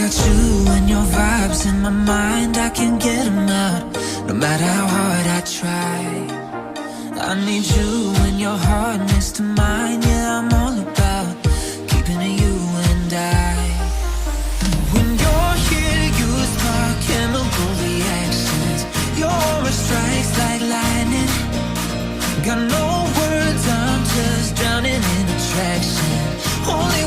got you and your vibes in my mind, I can't get them out, no matter how hard I try. I need you and your heart next to mine, yeah, I'm all about keeping it you and I. When you're here, you spark chemical reactions. Your aura strikes like lightning. Got no words, I'm just drowning in attraction. Only